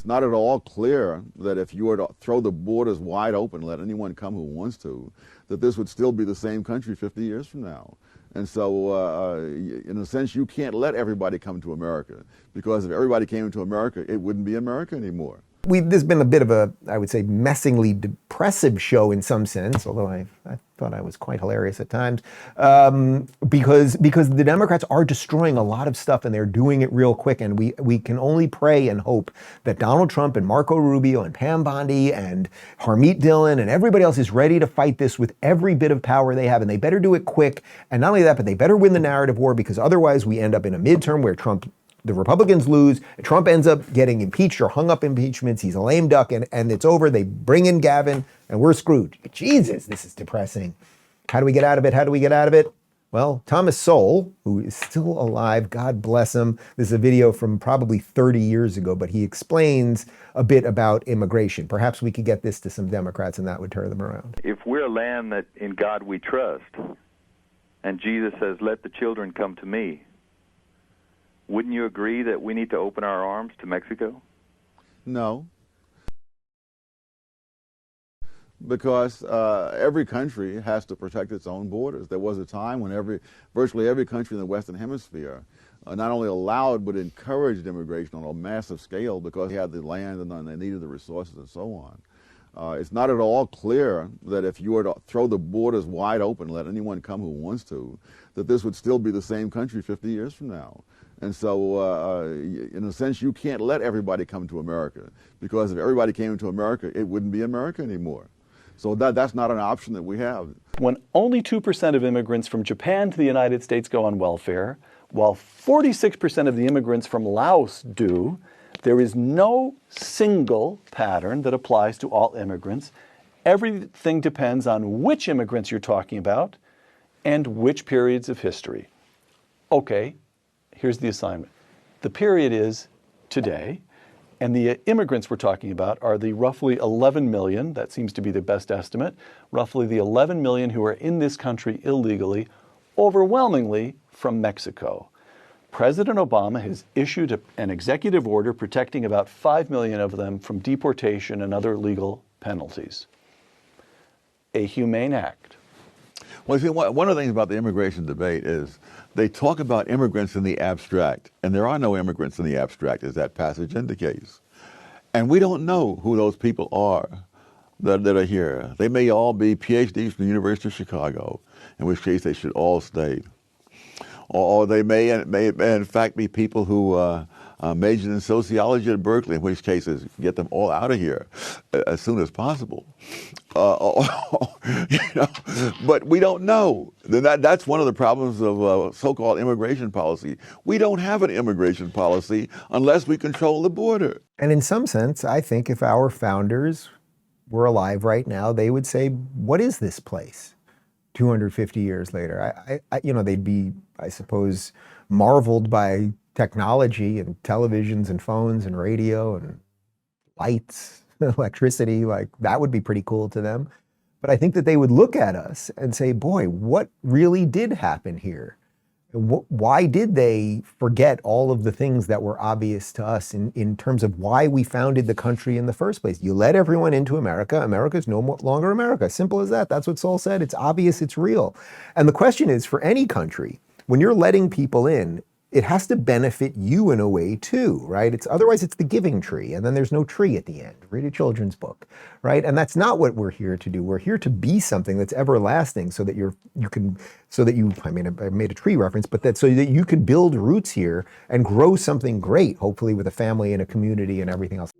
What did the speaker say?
It's not at all clear that if you were to throw the borders wide open, let anyone come who wants to, that this would still be the same country 50 years from now. And so, in a sense, you can't let everybody come to America, because if everybody came to America, it wouldn't be America anymore. This has been a bit of a, I would say, messingly depressive show in some sense, although I thought I was quite hilarious at times, because the Democrats are destroying a lot of stuff and they're doing it real quick. And we can only pray and hope that Donald Trump and Marco Rubio and Pam Bondi and Harmeet Dillon and everybody else is ready to fight this with every bit of power they have. And they better do it quick. And not only that, but they better win the narrative war, because otherwise we end up in a midterm where the Republicans lose, Trump ends up getting impeached or hung up impeachments, he's a lame duck, and it's over. They bring in Gavin, and we're screwed. Jesus, this is depressing. How do we get out of it? How do we get out of it? Well, Thomas Sowell, who is still alive, God bless him. This is a video from probably 30 years ago, but he explains a bit about immigration. Perhaps we could get this to some Democrats and that would turn them around. If we're a land that in God we trust, and Jesus says, "Let the children come to me," wouldn't you agree that we need to open our arms to Mexico? No. Because every country has to protect its own borders. There was a time when virtually every country in the Western Hemisphere not only allowed but encouraged immigration on a massive scale, because they had the land and they needed the resources and so on. It's not at all clear that if you were to throw the borders wide open, let anyone come who wants to, that this would still be the same country 50 years from now. And so, in a sense, you can't let everybody come to America, because if everybody came to America, it wouldn't be America anymore. So that's not an option that we have. When only 2% of immigrants from Japan to the United States go on welfare, while 46% of the immigrants from Laos do, there is no single pattern that applies to all immigrants. Everything depends on which immigrants you're talking about and which periods of history. Okay. Here's the assignment. The period is today, and the immigrants we're talking about are the roughly 11 million, that seems to be the best estimate, roughly the 11 million who are in this country illegally, overwhelmingly from Mexico. President Obama has issued an executive order protecting about 5 million of them from deportation and other legal penalties. A humane act. Well, see, one of the things about the immigration debate is they talk about immigrants in the abstract, and there are no immigrants in the abstract, as that passage indicates. And we don't know who those people are that are here. They may all be PhDs from the University of Chicago, in which case they should all stay. Or they may in fact be people who majored in sociology at Berkeley, in which cases get them all out of here as soon as possible. But we don't know. That's one of the problems of so-called immigration policy. We don't have an immigration policy unless we control the border. And in some sense, I think if our founders were alive right now, they would say, what is this place 250 years later? They'd be, I suppose, marveled by technology and televisions and phones and radio and lights, electricity. Like, that would be pretty cool to them. But I think that they would look at us and say, boy, what really did happen here? Why did they forget all of the things that were obvious to us in terms of why we founded the country in the first place? You let everyone into America. America's no longer America. Simple as that. That's what Sowell said. It's obvious. It's real. And the question is, for any country, when you're letting people in, it has to benefit you in a way too, right? Otherwise it's the giving tree, and then there's no tree at the end. Read a children's book, right? And that's not what we're here to do. We're here to be something that's everlasting, so that I made a tree reference, but so that you can build roots here and grow something great, hopefully with a family and a community and everything else.